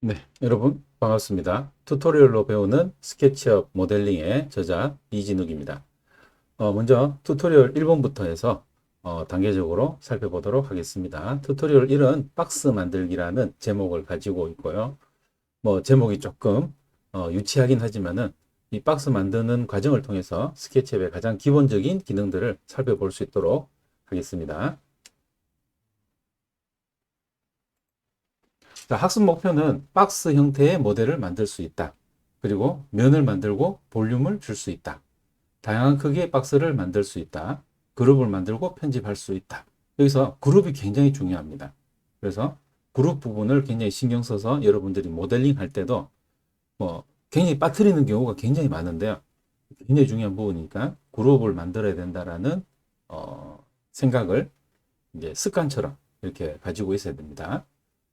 네, 여러분 반갑습니다. 튜토리얼로 배우는 스케치업 모델링의 저자 이진욱입니다. 먼저 튜토리얼 1번부터 해서 단계적으로 살펴보도록 하겠습니다. 튜토리얼 1은 박스 만들기라는 제목을 가지고 있고요. 제목이 조금 유치하긴 하지만은 이 박스 만드는 과정을 통해서 스케치업의 가장 기본적인 기능들을 살펴볼 수 있도록 하겠습니다. 자, 학습 목표는 박스 형태의 모델을 만들 수 있다. 그리고 면을 만들고 볼륨을 줄 수 있다. 다양한 크기의 박스를 만들 수 있다. 그룹을 만들고 편집할 수 있다. 여기서 그룹이 굉장히 중요합니다. 그래서 그룹 부분을 굉장히 신경 써서 여러분들이 모델링 할 때도 굉장히 빠뜨리는 경우가 굉장히 많은데요. 굉장히 중요한 부분이니까 그룹을 만들어야 된다라는 생각을 이제 습관처럼 이렇게 가지고 있어야 됩니다.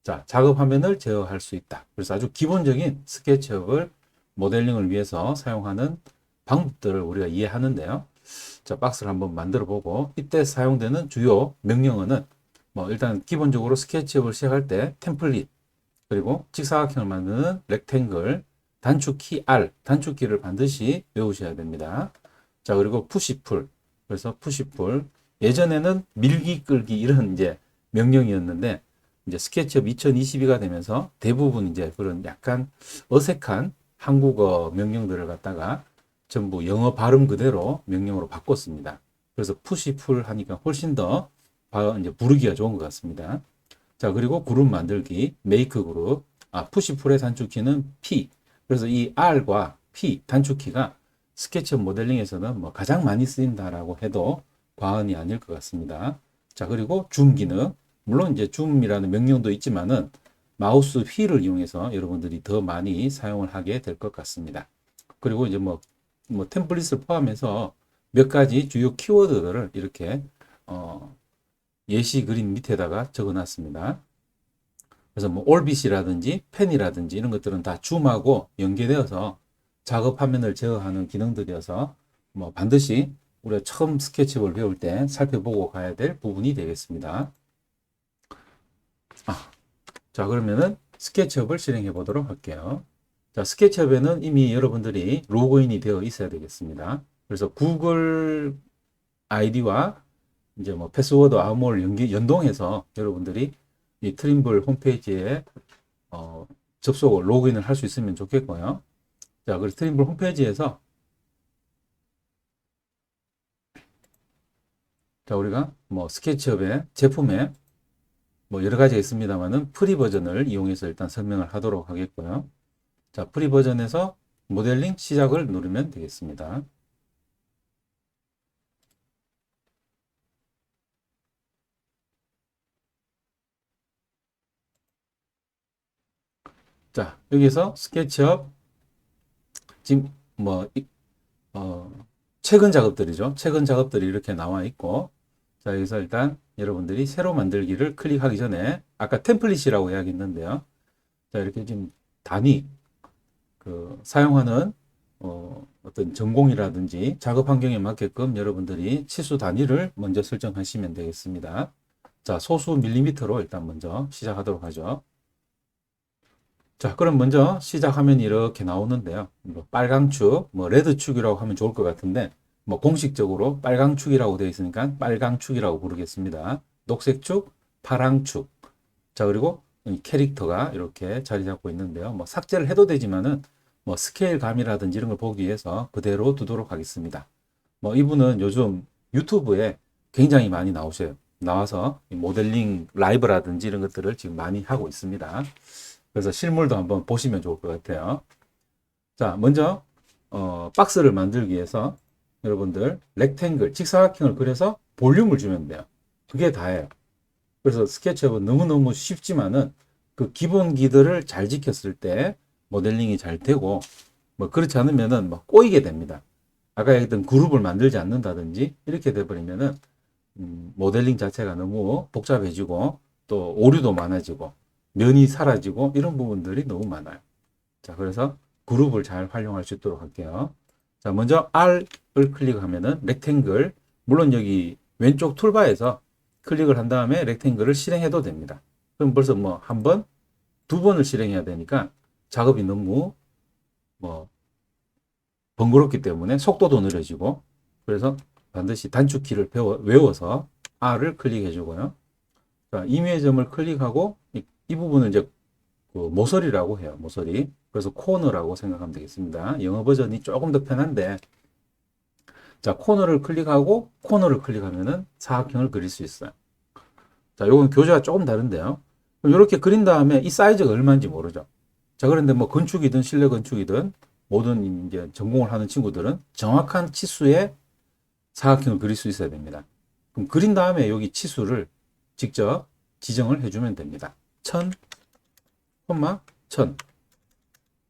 자, 작업 화면을 제어할 수 있다. 그래서 아주 기본적인 스케치업을 모델링을 위해서 사용하는 방법들을 우리가 이해하는데요. 자, 박스를 한번 만들어 보고 이때 사용되는 주요 명령어는 일단 기본적으로 스케치업을 시작할 때 템플릿, 그리고 직사각형을 만드는 렉탱글, 단축키 R, 단축키를 반드시 외우셔야 됩니다. 자, 그리고 푸시풀. 그래서 푸시풀. 예전에는 밀기, 끌기 이런 이제 명령이었는데 이제 스케치업 2022가 되면서 대부분 이제 그런 약간 어색한 한국어 명령들을 갖다가 전부 영어 발음 그대로 명령으로 바꿨습니다. 그래서 푸시풀 하니까 훨씬 더 이제 부르기가 좋은 것 같습니다. 자, 그리고 그룹 만들기, 메이크 그룹. 푸시풀의 단축키는 P. 그래서 이 R과 P 단축키가 스케치업 모델링에서는 가장 많이 쓰인다라고 해도 과언이 아닐 것 같습니다. 자, 그리고 줌 기능. 물론 이제 줌이라는 명령도 있지만은 마우스 휠을 이용해서 여러분들이 더 많이 사용을 하게 될 것 같습니다. 그리고 이제 템플릿을 포함해서 몇 가지 주요 키워드들을 이렇게 예시 그림 밑에다가 적어 놨습니다. 그래서 올빗이라든지 펜이라든지 이런 것들은 다 줌하고 연계되어서 작업 화면을 제어하는 기능들이어서 반드시 우리가 처음 스케치업을 배울 때 살펴보고 가야 될 부분이 되겠습니다. 자, 그러면은 스케치업을 실행해 보도록 할게요. 자, 스케치업에는 이미 여러분들이 로그인이 되어 있어야 되겠습니다. 그래서 구글 아이디와 이제 패스워드 암호를 연동해서 여러분들이 이 트림블 홈페이지에 접속을 로그인을 할 수 있으면 좋겠고요. 자, 그래서 트림블 홈페이지에서 자, 우리가 스케치업의 제품에 여러 가지가 있습니다만은 프리 버전을 이용해서 일단 설명을 하도록 하겠고요. 자, 프리 버전에서 모델링 시작을 누르면 되겠습니다. 자, 여기서 스케치업 지금 최근 작업들이죠. 최근 작업들이 이렇게 나와 있고, 자, 여기서 일단 여러분들이 새로 만들기를 클릭하기 전에 아까 템플릿이라고 이야기했는데요. 자, 이렇게 지금 단위 사용하는 어떤 전공이라든지 작업 환경에 맞게끔 여러분들이 치수 단위를 먼저 설정하시면 되겠습니다. 자, 소수 밀리미터로 일단 먼저 시작하도록 하죠. 자, 그럼 먼저 시작 화면이 이렇게 나오는데요. 빨강축, 레드축이라고 하면 좋을 것 같은데, 공식적으로 빨강축이라고 되어 있으니까 빨강축이라고 부르겠습니다. 녹색축, 파랑축. 자, 그리고 이 캐릭터가 이렇게 자리 잡고 있는데요. 삭제를 해도 되지만은, 스케일 감이라든지 이런 걸 보기 위해서 그대로 두도록 하겠습니다. 이분은 요즘 유튜브에 굉장히 많이 나오셔요. 나와서 모델링 라이브라든지 이런 것들을 지금 많이 하고 있습니다. 그래서 실물도 한번 보시면 좋을 것 같아요. 자, 먼저 박스를 만들기 위해서 여러분들 렉탱글, 직사각형을 그려서 볼륨을 주면 돼요. 그게 다예요. 그래서 스케치업은 너무너무 쉽지만은 그 기본기들을 잘 지켰을 때 모델링이 잘 되고 그렇지 않으면은 꼬이게 됩니다. 아까 얘기했던 그룹을 만들지 않는다든지 이렇게 돼버리면은 모델링 자체가 너무 복잡해지고 또 오류도 많아지고 면이 사라지고 이런 부분들이 너무 많아요. 자, 그래서 그룹을 잘 활용할 수 있도록 할게요. 자, 먼저 R을 클릭하면은 렉탱글, 물론 여기 왼쪽 툴바에서 클릭을 한 다음에 렉탱글을 실행해도 됩니다. 그럼 벌써 한 번, 2번을 실행해야 되니까 작업이 너무 뭐 번거롭기 때문에 속도도 느려지고, 그래서 반드시 단축키를 외워서 R을 클릭해 주고요. 자, 임의의 점을 클릭하고 이 부분은 이제 그 모서리라고 해요. 모서리. 그래서 코너라고 생각하면 되겠습니다. 영어 버전이 조금 더 편한데, 자, 코너를 클릭하면은 사각형을 그릴 수 있어요. 자, 요건 교재가 조금 다른데요. 그럼 이렇게 그린 다음에 이 사이즈가 얼마인지 모르죠. 자, 그런데 뭐 건축이든 실내 건축이든 모든 이제 전공을 하는 친구들은 정확한 치수의 사각형을 그릴 수 있어야 됩니다. 그럼 그린 다음에 여기 치수를 직접 지정을 해주면 됩니다. 1000, 1000,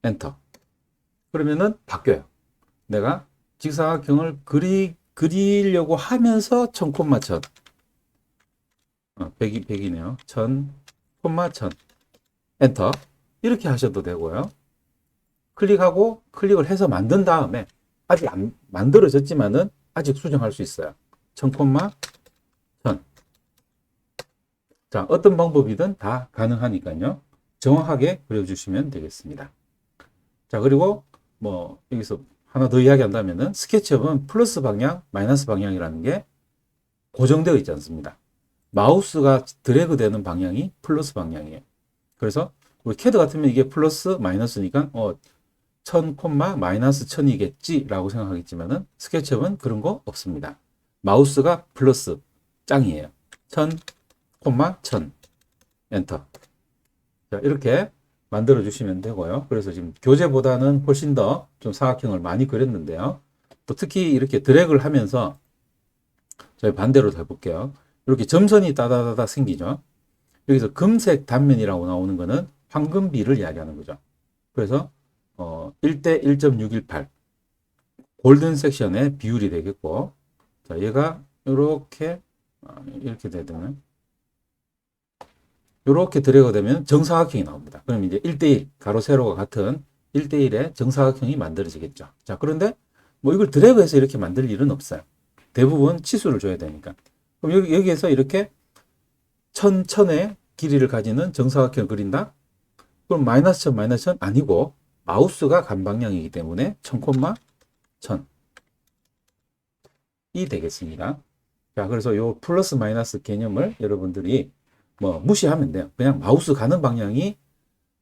엔터. 그러면은 바뀌어요. 내가 직사각형을 그리려고 하면서 1000, 1000. 100이네요. 1000, 1000. 엔터. 이렇게 하셔도 되고요. 클릭을 해서 만든 다음에 아직 안 만들어졌지만은 아직 수정할 수 있어요. 1000, 1000. 자, 어떤 방법이든 다 가능하니까요. 정확하게 그려주시면 되겠습니다. 자, 그리고 뭐 여기서 하나 더 이야기한다면은 스케치업은 플러스 방향, 마이너스 방향이라는 게 고정되어 있지 않습니다. 마우스가 드래그 되는 방향이 플러스 방향이에요. 그래서 우리 캐드 같으면 이게 플러스 마이너스니까 1000, 마이너스 1000이겠지 라고 생각하겠지만은 스케치업은 그런 거 없습니다. 마우스가 플러스 짱이에요. 1000, 1000 엔터. 자, 이렇게 만들어 주시면 되고요. 그래서 지금 교재보다는 훨씬 더 좀 사각형을 많이 그렸는데요. 또 특히 이렇게 드래그를 하면서 저희 반대로 해볼게요. 이렇게 점선이 따다다다 생기죠. 여기서 금색 단면이라고 나오는 거는 황금비를 이야기하는 거죠. 그래서 1대 1.618 골든 섹션의 비율이 되겠고, 자, 얘가 이렇게 돼야 되나요? 이렇게 드래그 되면 정사각형이 나옵니다. 그럼 이제 1대1 가로 세로가 같은 1대1의 정사각형이 만들어지겠죠. 자, 그런데 뭐 이걸 드래그해서 이렇게 만들 일은 없어요. 대부분 치수를 줘야 되니까. 그럼 여기에서 이렇게 1000의 길이를 가지는 정사각형을 그린다? 그럼 마이너스 1000, 마이너스 1000 아니고 마우스가 간 방향이기 때문에 1000, 1000이 되겠습니다. 자, 그래서 요 플러스 마이너스 개념을 여러분들이 뭐 무시하면 돼요. 그냥 마우스 가는 방향이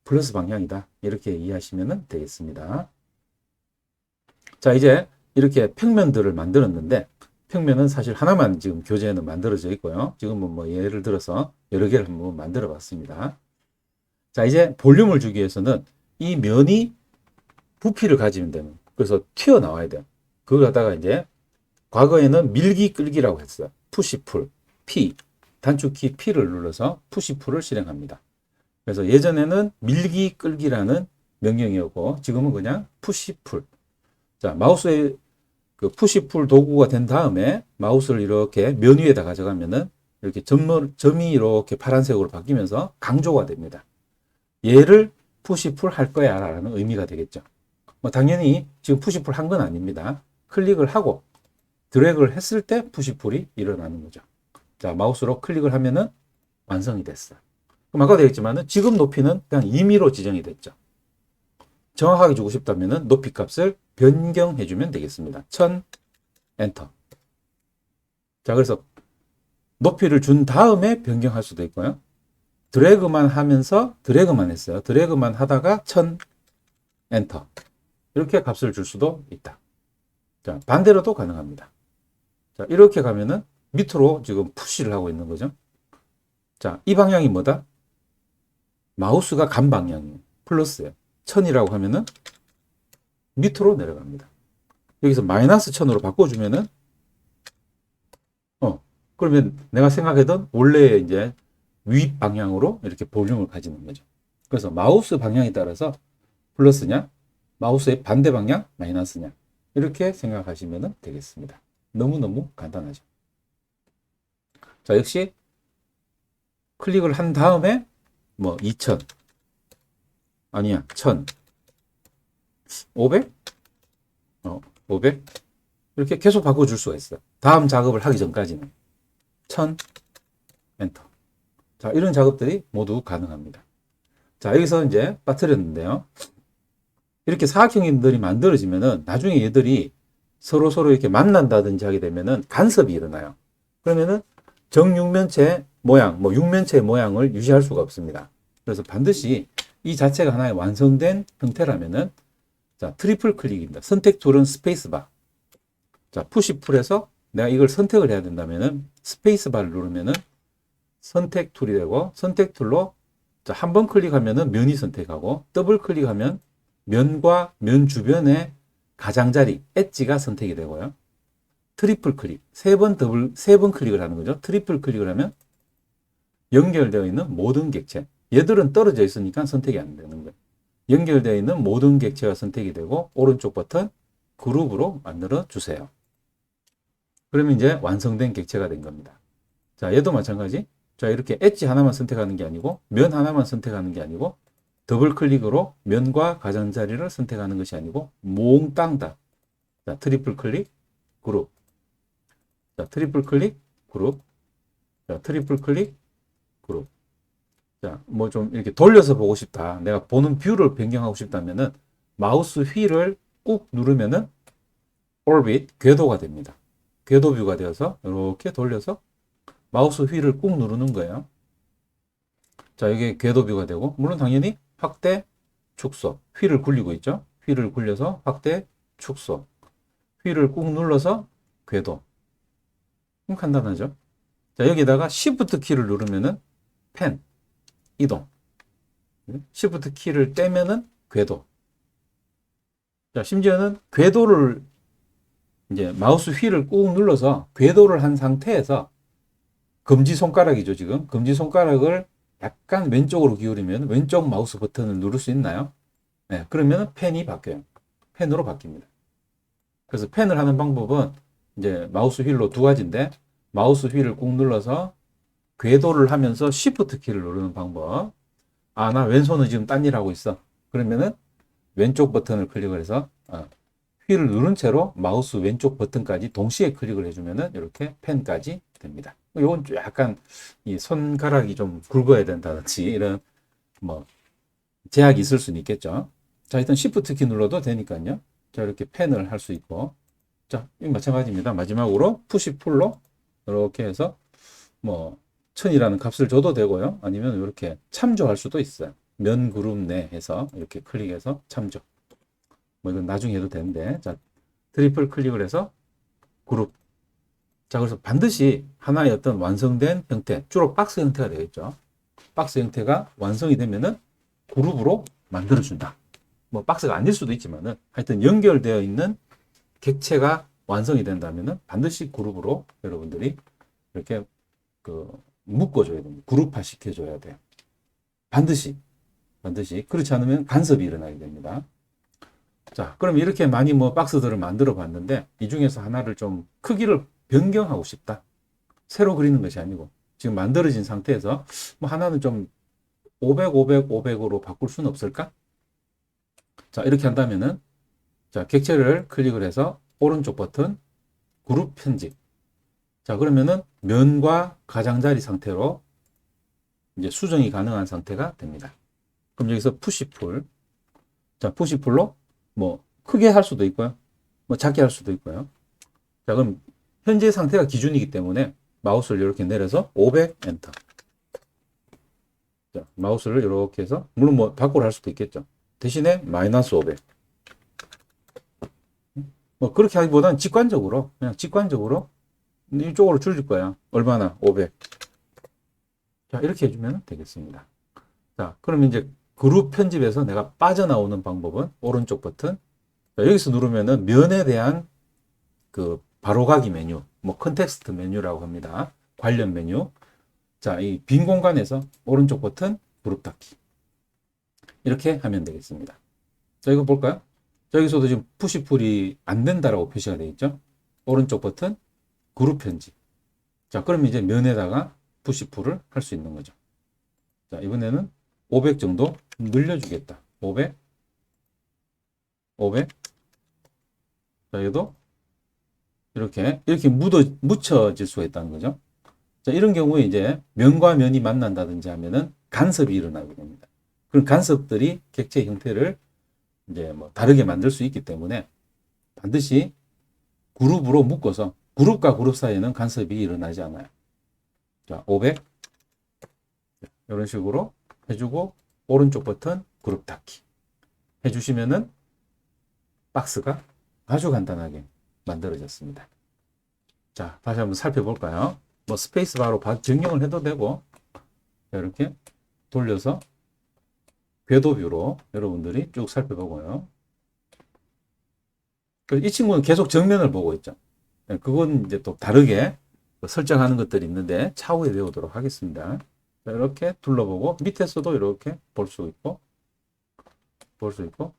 플러스 방향이다. 이렇게 이해하시면 되겠습니다. 자, 이제 이렇게 평면들을 만들었는데, 평면은 사실 하나만 지금 교재에는 만들어져 있고요. 지금은 뭐 예를 들어서 여러 개를 한번 만들어 봤습니다. 자, 이제 볼륨을 주기 위해서는 이 면이 부피를 가지면 되는, 그래서 튀어나와야 돼요. 그걸 갖다가 이제 과거에는 밀기 끌기라고 했어요. 푸시풀, P, 단축키 P를 눌러서 푸시풀을 실행합니다. 그래서 예전에는 밀기 끌기라는 명령이었고 지금은 그냥 푸시풀. 자, 마우스의 그 푸시풀 도구가 된 다음에 마우스를 이렇게 면 위에다 가져가면은 이렇게 점이 이렇게 파란색으로 바뀌면서 강조가 됩니다. 얘를 푸시풀 할 거야 라는 의미가 되겠죠. 뭐 당연히 지금 푸시풀 한 건 아닙니다. 클릭을 하고 드래그를 했을 때 푸시풀이 일어나는 거죠. 자, 마우스로 클릭을 하면은 완성이 됐어요. 그럼 아까도 얘기했지만은 지금 높이는 그냥 임의로 지정이 됐죠. 정확하게 주고 싶다면은 높이 값을 변경해 주면 되겠습니다. 1000 엔터. 자, 그래서 높이를 준 다음에 변경할 수도 있고요. 드래그만 하면서 드래그만 했어요. 드래그만 하다가 1000 엔터. 이렇게 값을 줄 수도 있다. 자, 반대로도 가능합니다. 자, 이렇게 가면은 밑으로 지금 푸시를 하고 있는 거죠. 자, 이 방향이 뭐다? 마우스가 간 방향이에요. 플러스예요. 1000이라고 하면은 밑으로 내려갑니다. 여기서 마이너스 1000으로 바꿔주면은 그러면 내가 생각했던 원래 이제 위 방향으로 이렇게 볼륨을 가지는 거죠. 그래서 마우스 방향에 따라서 플러스냐, 마우스의 반대 방향 마이너스냐 이렇게 생각하시면 되겠습니다. 너무너무 간단하죠. 자, 역시 클릭을 한 다음에 뭐 2000 아니야 1000 500 500 이렇게 계속 바꿔줄 수가 있어요. 다음 작업을 하기 전까지는 1000 엔터. 자, 이런 작업들이 모두 가능합니다. 자, 여기서 이제 빠뜨렸는데요. 이렇게 사각형들이 만들어지면은 나중에 얘들이 서로 이렇게 만난다든지 하게 되면은 간섭이 일어나요. 그러면은 정육면체 모양, 뭐 육면체의 모양을 유지할 수가 없습니다. 그래서 반드시 이 자체가 하나의 완성된 형태라면은 자, 트리플 클릭입니다. 선택 툴은 스페이스바. 자, 푸시풀에서 내가 이걸 선택을 해야 된다면은 스페이스바를 누르면은 선택 툴이 되고 선택 툴로 자, 한 번 클릭하면은 면이 선택하고 더블 클릭하면 면과 면 주변의 가장자리, 엣지가 선택이 되고요. 트리플 클릭, 세 번 클릭을 하는 거죠. 트리플 클릭을 하면 연결되어 있는 모든 객체. 얘들은 떨어져 있으니까 선택이 안 되는 거예요. 연결되어 있는 모든 객체가 선택이 되고 오른쪽 버튼 그룹으로 만들어 주세요. 그러면 이제 완성된 객체가 된 겁니다. 자, 얘도 마찬가지. 자, 이렇게 엣지 하나만 선택하는 게 아니고 면 하나만 선택하는 게 아니고 더블 클릭으로 면과 가장자리를 선택하는 것이 아니고 몽땅 다. 자, 트리플 클릭, 그룹. 자, 트리플 클릭, 그룹. 자, 트리플 클릭, 그룹. 자, 뭐 좀 이렇게 돌려서 보고 싶다. 내가 보는 뷰를 변경하고 싶다면은 마우스 휠을 꾹 누르면은 오rbit, 궤도가 됩니다. 궤도 뷰가 되어서 이렇게 돌려서 마우스 휠을 꾹 누르는 거예요. 자, 이게 궤도 뷰가 되고 물론 당연히 확대, 축소. 휠을 굴리고 있죠. 휠을 굴려서 확대, 축소. 휠을 꾹 눌러서 궤도. 간단하죠. 자, 여기다가 Shift 키를 누르면은 펜, 이동. Shift 키를 떼면은 궤도. 자, 심지어는 궤도를 이제 마우스 휠을 꾹 눌러서 궤도를 한 상태에서 검지손가락이죠, 지금. 검지손가락을 약간 왼쪽으로 기울이면 왼쪽 마우스 버튼을 누를 수 있나요? 네, 그러면 펜이 바뀌어요. 펜으로 바뀝니다. 그래서 펜을 하는 방법은 이제 마우스 휠로 두 가지인데 마우스 휠을 꾹 눌러서 궤도를 하면서 Shift 키를 누르는 방법. 아, 나 왼손은 지금 딴 일 하고 있어. 그러면은 왼쪽 버튼을 클릭을 해서 휠을 누른 채로 마우스 왼쪽 버튼까지 동시에 클릭을 해주면은 이렇게 펜까지 됩니다. 이건 약간 이 손가락이 좀 굵어야 된다든지 이런 뭐 제약이 있을 수는 있겠죠. 자, 일단 Shift 키 눌러도 되니까요. 자, 이렇게 펜을 할 수 있고. 자, 이 마찬가지입니다. 마지막으로 푸시 풀로 이렇게 해서 뭐 1000이라는 값을 줘도 되고요. 아니면 이렇게 참조할 수도 있어요. 면 그룹 내 해서 이렇게 클릭해서 참조. 뭐 이건 나중에 해도 되는데. 자, 트리플 클릭을 해서 그룹. 자, 그래서 반드시 하나의 어떤 완성된 형태, 주로 박스 형태가 되겠죠. 박스 형태가 완성이 되면은 그룹으로 만들어준다. 뭐 박스가 아닐 수도 있지만은 하여튼 연결되어 있는 객체가 완성이 된다면은 반드시 그룹으로 여러분들이 이렇게 묶어줘야 됩니다. 그룹화 시켜줘야 돼요. 반드시. 그렇지 않으면 간섭이 일어나게 됩니다. 자, 그럼 이렇게 많이 뭐 박스들을 만들어 봤는데 이 중에서 하나를 좀 크기를 변경하고 싶다. 새로 그리는 것이 아니고 지금 만들어진 상태에서 뭐 하나는 좀 500, 500, 500으로 바꿀 수는 없을까? 자, 이렇게 한다면은 자, 객체를 클릭을 해서 오른쪽 버튼 그룹 편집. 자, 그러면은 면과 가장자리 상태로 이제 수정이 가능한 상태가 됩니다. 그럼 여기서 푸시풀. 자, 푸시풀로 뭐 크게 할 수도 있고요. 뭐 작게 할 수도 있고요. 자, 그럼 현재 상태가 기준이기 때문에 마우스를 이렇게 내려서 500 엔터. 자, 마우스를 이렇게 해서 물론 뭐 바꾸를 할 수도 있겠죠. 대신에 마이너스 500. 뭐 그렇게 하기보다는 직관적으로 그냥 직관적으로 이쪽으로 줄일 거야. 얼마나? 500. 자, 이렇게 해주면 되겠습니다. 자, 그러면 이제 그룹 편집에서 내가 빠져나오는 방법은 오른쪽 버튼. 자, 여기서 누르면은 면에 대한 그 바로가기 메뉴, 뭐 컨텍스트 메뉴라고 합니다. 관련 메뉴. 자, 이 빈 공간에서 오른쪽 버튼 그룹 닫기. 이렇게 하면 되겠습니다. 자, 이거 볼까요? 자, 여기서도 지금 푸시풀이 안 된다라고 표시가 되어 있죠. 오른쪽 버튼 그룹 편집. 자, 그럼 이제 면에다가 푸시풀을 할 수 있는 거죠. 자, 이번에는 500 정도 늘려주겠다. 500, 500. 자, 얘도 이렇게 묻혀질 수가 있다는 거죠. 자, 이런 경우에 이제 면과 면이 만난다든지 하면은 간섭이 일어나게 됩니다. 그런 간섭들이 객체 형태를 이제 뭐 다르게 만들 수 있기 때문에 반드시 그룹으로 묶어서 그룹과 그룹 사이에는 간섭이 일어나지 않아요. 자, 500 이런 식으로 해주고 오른쪽 버튼 그룹 닫기 해주시면은 박스가 아주 간단하게 만들어졌습니다. 자, 다시 한번 살펴볼까요? 뭐 스페이스 바로 정렬을 해도 되고 이렇게 돌려서 궤도 뷰로 여러분들이 쭉 살펴보고요. 이 친구는 계속 정면을 보고 있죠. 그건 이제 또 다르게 설정하는 것들이 있는데 차후에 배우도록 하겠습니다. 이렇게 둘러보고 밑에서도 이렇게 볼 수 있고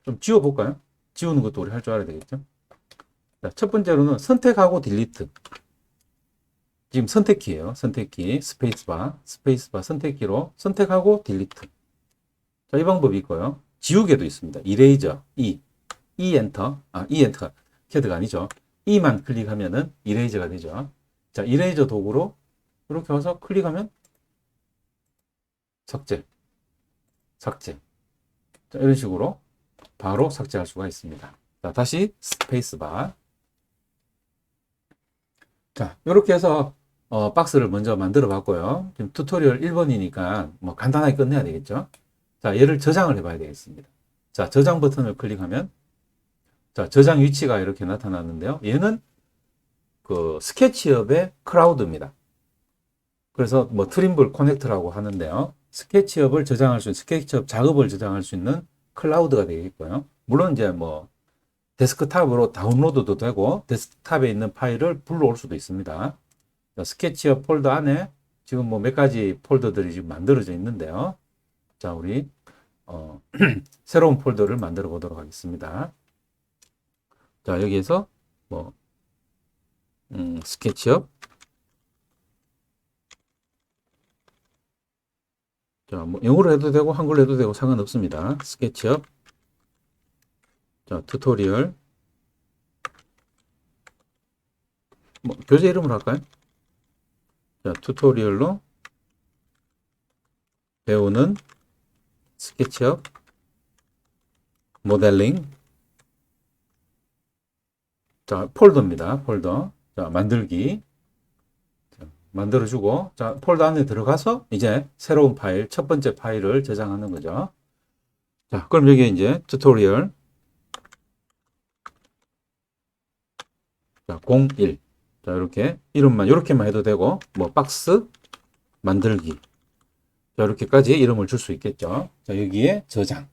좀 지워볼까요? 지우는 것도 우리 할 줄 알아야 되겠죠. 자, 첫 번째로는 선택하고 딜리트. 지금 선택키예요. 선택키 스페이스바 선택키로 선택하고 딜리트. 자, 이 방법이 있고요. 지우개도 있습니다. 이레이저 E 엔터 E 엔터 캐드가 아니죠. E만 클릭하면은 이레이저가 되죠. 자, 이레이저 도구로 이렇게 와서 클릭하면 삭제. 자, 이런 식으로 바로 삭제할 수가 있습니다. 자, 다시 스페이스바. 자, 이렇게 해서 박스를 먼저 만들어 봤고요. 지금 튜토리얼 1번이니까 뭐 간단하게 끝내야 되겠죠. 자, 얘를 저장을 해 봐야 되겠습니다. 자, 저장 버튼을 클릭하면 자, 저장 위치가 이렇게 나타났는데요. 얘는 그 스케치업의 클라우드입니다. 그래서 뭐 트림블 커넥트라고 하는데요. 스케치업을 저장할 수 있는 스케치업 작업을 저장할 수 있는 클라우드가 되겠고요. 물론 이제 뭐 데스크탑으로 다운로드도 되고 데스크탑에 있는 파일을 불러올 수도 있습니다. 스케치업 폴더 안에 지금 뭐 몇 가지 폴더들이 지금 만들어져 있는데요. 자, 우리 새로운 폴더를 만들어 보도록 하겠습니다. 자, 여기에서 뭐 스케치업. 자, 뭐 영어로 해도 되고 한글로 해도 되고 상관없습니다. 스케치업. 자, 튜토리얼. 뭐 교재 이름으로 할까요? 자, 튜토리얼로 배우는 스케치업 모델링. 자, 폴더입니다. 폴더. 자, 만들기. 자, 만들어주고, 자, 폴더 안에 들어가서 이제 새로운 파일, 첫 번째 파일을 저장하는 거죠. 자, 그럼 여기 이제 튜토리얼. 자, 01. 자, 이렇게 이름만, 이렇게만 해도 되고, 뭐, 박스 만들기. 자, 이렇게까지 이름을 줄 수 있겠죠. 자, 여기에 저장.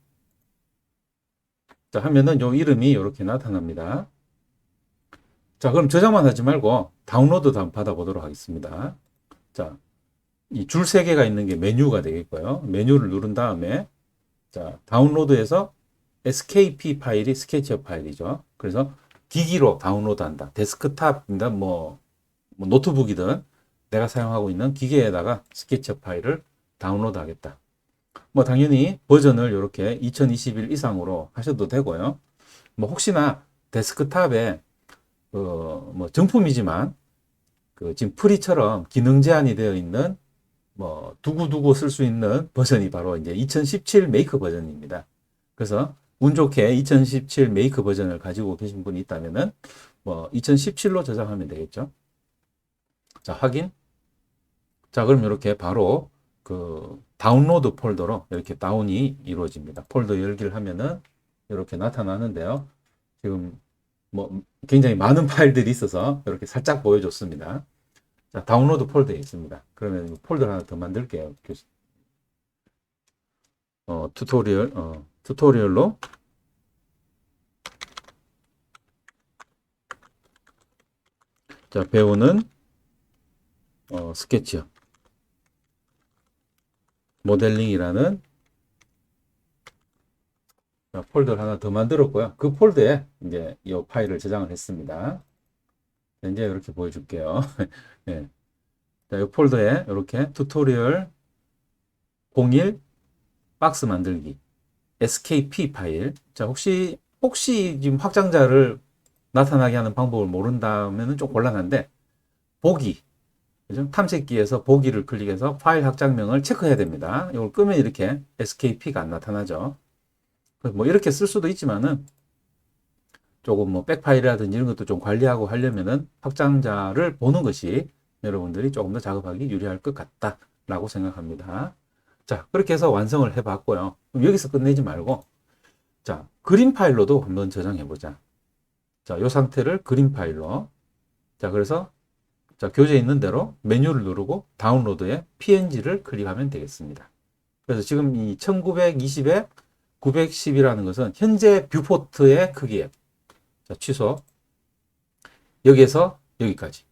자, 하면은 요 이름이 이렇게 나타납니다. 자, 그럼 저장만 하지 말고 다운로드도 한번 받아보도록 하겠습니다. 자, 이 줄 3개가 있는 게 메뉴가 되겠고요. 메뉴를 누른 다음에 자, 다운로드에서 SKP 파일이 스케치업 파일이죠. 그래서 기기로 다운로드한다. 데스크탑입니다. 뭐 노트북이든 내가 사용하고 있는 기계에다가 스케치업 파일을 다운로드 하겠다. 뭐 당연히 버전을 이렇게 2021 이상으로 하셔도 되고요. 뭐 혹시나 데스크탑에 뭐 정품이지만 그 지금 프리처럼 기능 제한이 되어 있는 뭐 두고두고 쓸 수 있는 버전이 바로 이제 2017 메이크 버전입니다. 그래서 운 좋게 2017 메이크 버전을 가지고 계신 분이 있다면은 뭐 2017로 저장하면 되겠죠. 자, 확인. 자, 그럼 이렇게 바로 그 다운로드 폴더로 이렇게 다운이 이루어집니다. 폴더 열기를 하면은 이렇게 나타나는데요. 지금 뭐 굉장히 많은 파일들이 있어서 이렇게 살짝 보여줬습니다. 자, 다운로드 폴더에 있습니다. 그러면 폴더 하나 더 만들게요. 튜토리얼로 자, 배우는 스케치업 모델링이라는 폴더를 하나 더 만들었고요. 그 폴더에 이제 이 파일을 저장을 했습니다. 이제 이렇게 보여줄게요. 네. 자, 이 폴더에 이렇게 튜토리얼 01 박스 만들기 SKP 파일. 자, 혹시 지금 확장자를 나타나게 하는 방법을 모른다면 좀 곤란한데 보기 그죠? 탐색기에서 보기를 클릭해서 파일 확장명을 체크해야 됩니다. 이걸 끄면 이렇게 SKP가 안 나타나죠. 뭐 이렇게 쓸 수도 있지만은 조금 뭐 백파일이라든지 이런 것도 좀 관리하고 하려면은 확장자를 보는 것이 여러분들이 조금 더 작업하기 유리할 것 같다라고 생각합니다. 자, 그렇게 해서 완성을 해 봤고요. 그럼 여기서 끝내지 말고 자, 그림 파일로도 한번 저장해 보자. 자, 이 상태를 그림 파일로. 자, 그래서 자, 교재에 있는 대로 메뉴를 누르고 다운로드에 PNG를 클릭하면 되겠습니다. 그래서 지금 이 1920에 910이라는 것은 현재 뷰포트의 크기예요. 자, 취소. 여기에서 여기까지.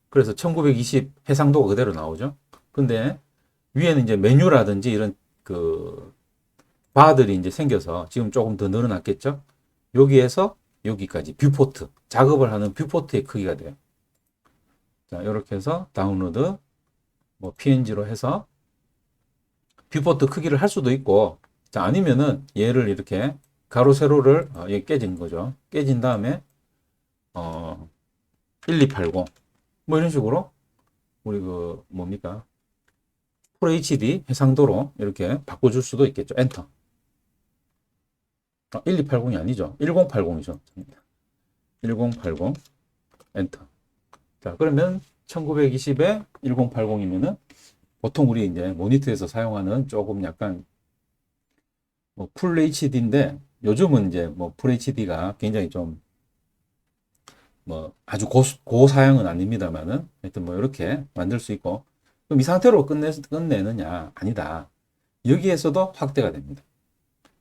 그래서 1920 해상도가 그대로 나오죠. 근데 위에는 이제 메뉴라든지 이런 그 바들이 이제 생겨서 지금 조금 더 늘어났겠죠. 여기에서 여기까지 뷰포트. 작업을 하는 뷰포트의 크기가 돼요. 자, 이렇게 해서 다운로드 뭐 PNG로 해서 뷰포트 크기를 할 수도 있고, 자, 아니면은 얘를 이렇게 가로 세로를 얘 깨진 거죠. 깨진 다음에 1280 뭐 이런 식으로 우리 그 뭡니까? FHD 해상도로 이렇게 바꿔줄 수도 있겠죠. 엔터. 1280이 아니죠. 1080이죠. 1080 엔터. 자, 그러면 1920에 1080이면은 보통 우리 이제 모니터에서 사용하는 조금 약간 뭐풀 HD인데 요즘은 이제 뭐 풀 HD가 굉장히 좀 뭐 아주 고사양은 아닙니다만은 하여튼 뭐 이렇게 만들 수 있고, 그럼 이 상태로 끝내느냐? 아니다. 여기에서도 확대가 됩니다.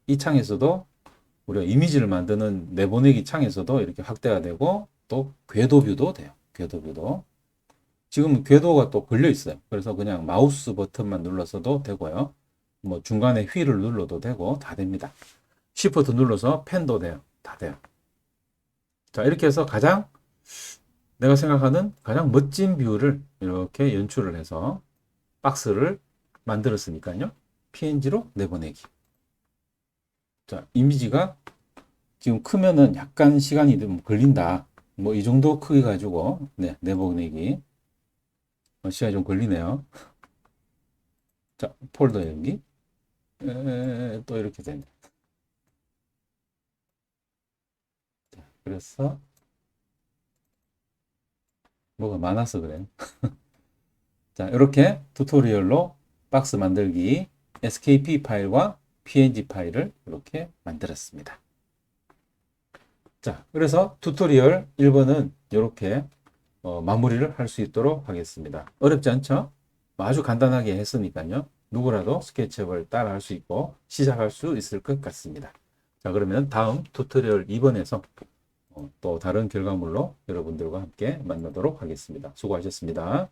이 창에서도 우리가 이미지를 만드는 내보내기 창에서도 이렇게 확대가 되고 또 궤도뷰도 돼요. 궤도뷰도. 지금 궤도가 또 걸려 있어요. 그래서 그냥 마우스 버튼만 눌러서도 되고요. 뭐 중간에 휠을 눌러도 되고 다 됩니다. 시프트 눌러서 펜도 돼요. 다 돼요. 자, 이렇게 해서 가장 내가 생각하는 가장 멋진 뷰를 이렇게 연출을 해서 박스를 만들었으니까요. PNG로 내보내기. 자, 이미지가 지금 크면은 약간 시간이 좀 걸린다. 뭐 이 정도 크기 가지고 내보내기. 시간이 좀 걸리네요. 자, 폴더 열기. 또 이렇게 되네. 자, 그래서 뭐가 많아서 그래요. 자, 이렇게 튜토리얼로 박스 만들기 SKP 파일과 PNG 파일을 이렇게 만들었습니다. 자, 그래서 튜토리얼 1번은 이렇게 마무리를 할 수 있도록 하겠습니다. 어렵지 않죠? 아주 간단하게 했으니까요. 누구라도 스케치업을 따라 할 수 있고 시작할 수 있을 것 같습니다. 자, 그러면 다음 튜토리얼 2번에서 또 다른 결과물로 여러분들과 함께 만나도록 하겠습니다. 수고하셨습니다.